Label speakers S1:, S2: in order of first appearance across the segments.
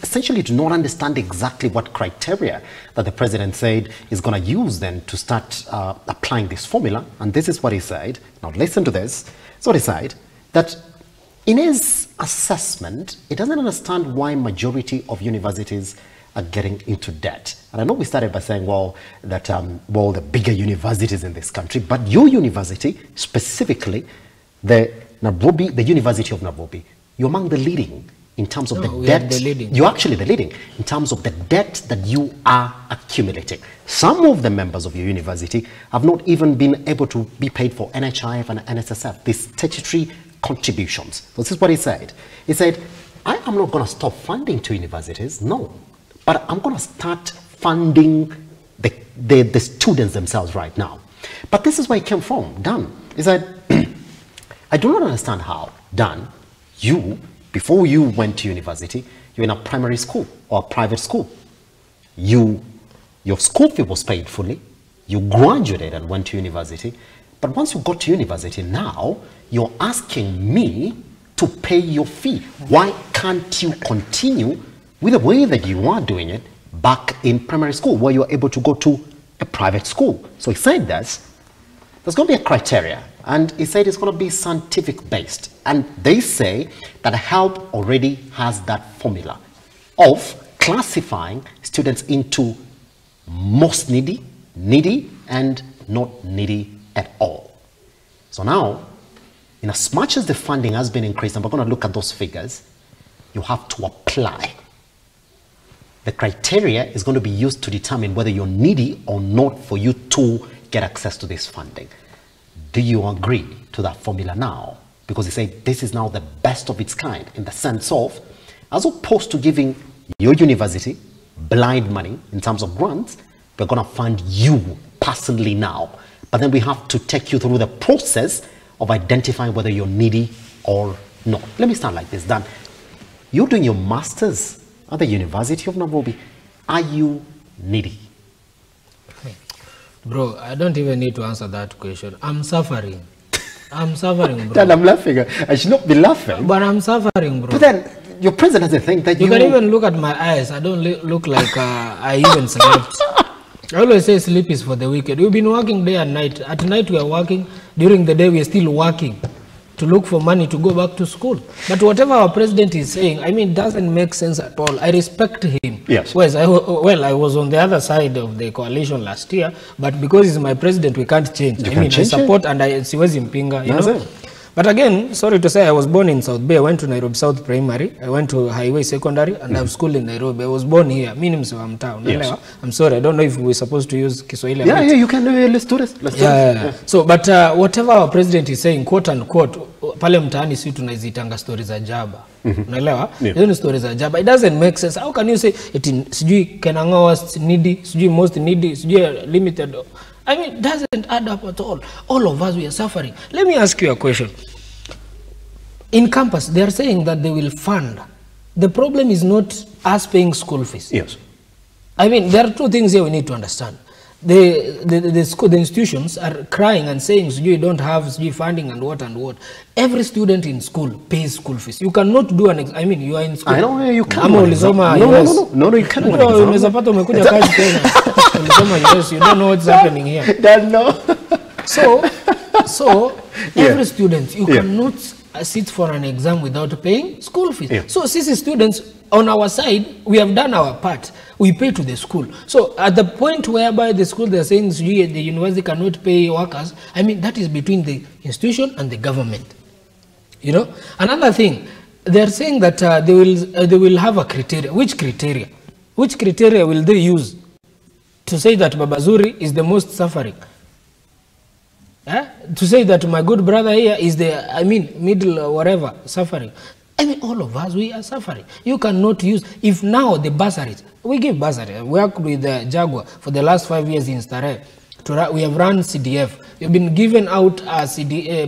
S1: essentially do not understand exactly what criteria that the president said is going to use then to start applying this formula. And this is what he said. Now listen to this. So he said that in his assessment, he doesn't understand why majority of universities are getting into debt. And I know we started by saying, well, that well, the bigger universities in this country, but your university, specifically the University of Nairobi, you're among the leading in terms of the debt. You're actually the leading in terms of the debt that you are accumulating. Some of the members of your university have not even been able to be paid for NHIF and NSSF, these statutory contributions. So this is what he said. He said, I am not going to stop funding to universities, no, but I'm going to start funding the students themselves right now. But this is where it came from, Dan. He said, I do not understand how, Dan, you, before you went to university, you're in a primary school or a private school. Your school fee was paid fully. You graduated and went to university. But once you got to university now, you're asking me to pay your fee. Why can't you continue with the way that you are doing it back in primary school where you're able to go to a private school? So he said there's going to be a criteria. And he said it's going to be scientific based. And they say that HELB already has that formula of classifying students into most needy, and not needy at all. So now, in as much as the funding has been increased, and we're going to look at those figures, you have to apply. The criteria is going to be used to determine whether you're needy or not for you to get access to this funding. Do you agree to that formula now? Because he said this is now the best of its kind in the sense of, as opposed to giving your university blind money in terms of grants, we're going to fund you personally now. But then we have to take you through the process of identifying whether you're needy or not. Let me start like this, Dan. You're doing your master's at the University of Nairobi. Are you needy?
S2: Bro, I don't even need to answer that question. I'm suffering. I'm suffering, bro.
S1: Then I'm laughing. I should not be laughing.
S2: But I'm suffering, bro.
S1: But then your president doesn't think that you
S2: can even look at my eyes. I don't look like I even slept. I always say sleep is for the wicked. We've been working day and night. At night we are working. During the day we are still working to look for money to go back to school. But whatever our president is saying, I mean, doesn't make sense at all. I respect him.
S1: Yes.
S2: Well, I was on the other side of the coalition last year, but because he's my president, we can't change. I support and I siwezi mpinga, you know. But again, sorry to say, I was born in South Bay. I went to Nairobi South Primary. I went to Highway Secondary, and I have school in Nairobi. I was born here. Yes. I'm sorry, I don't know if we're supposed to use Kiswahili.
S1: Yeah, you can. Let's do this. Let's do this.
S2: So, but whatever our president is saying, quote unquote, pale mtaani si tunazitanga stories za jaba. Unaelewa? Hizo ni stories za jaba. It doesn't make sense. How can you say it in sijui Kenangawa needy, sijui most needy, sijui limited? I mean, it doesn't add up at all. All of us, we are suffering. Let me ask you a question. In campus, they are saying that they will fund. The problem is not us paying school fees.
S1: Yes.
S2: I mean, there are two things here we need to understand. The institutions are crying and saying, you don't have funding and what and what. Every student in school pays school fees. You cannot do an I mean, you are in school.
S1: I know you can't.
S2: No,
S1: you can't.
S2: You don't know what's happening here. So every student, you cannot sit for an exam without paying school fees. Yeah. So since students, on our side, we have done our part. We pay to the school. So at the point whereby the school, they're saying the university cannot pay workers, I mean, that is between the institution and the government. You know? Another thing, they're saying that they will have a criteria. Which criteria? Which criteria will they use to say that Baba Zuri is the most suffering? To say that my good brother here is the, I mean, middle or whatever, suffering. I mean, all of us, we are suffering. You cannot use, if now the bursaries, we give bursaries. We worked with Jaguar for the last 5 years in Starehe. We have run CDF. We've been given out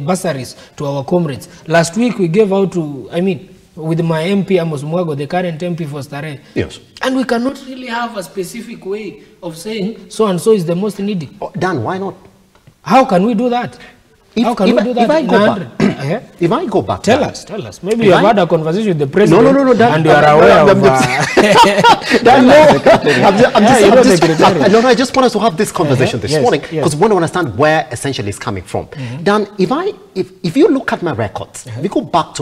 S2: bursaries to our comrades. Last week we gave out to, I mean, with my MP Amos Mwago, the current MP for Starehe.
S1: Yes.
S2: And we cannot really have a specific way of saying so-and-so is the most needy.
S1: Dan, why not?
S2: How can we do that? How can we do that?
S1: if I go back,
S2: tell us. Maybe you have had a conversation with the president.
S1: No, Dan,
S2: and you are aware of.
S1: I just want us to have this conversation this morning because we want to understand where essentially it's coming from. Dan, if you look at my records, we go back to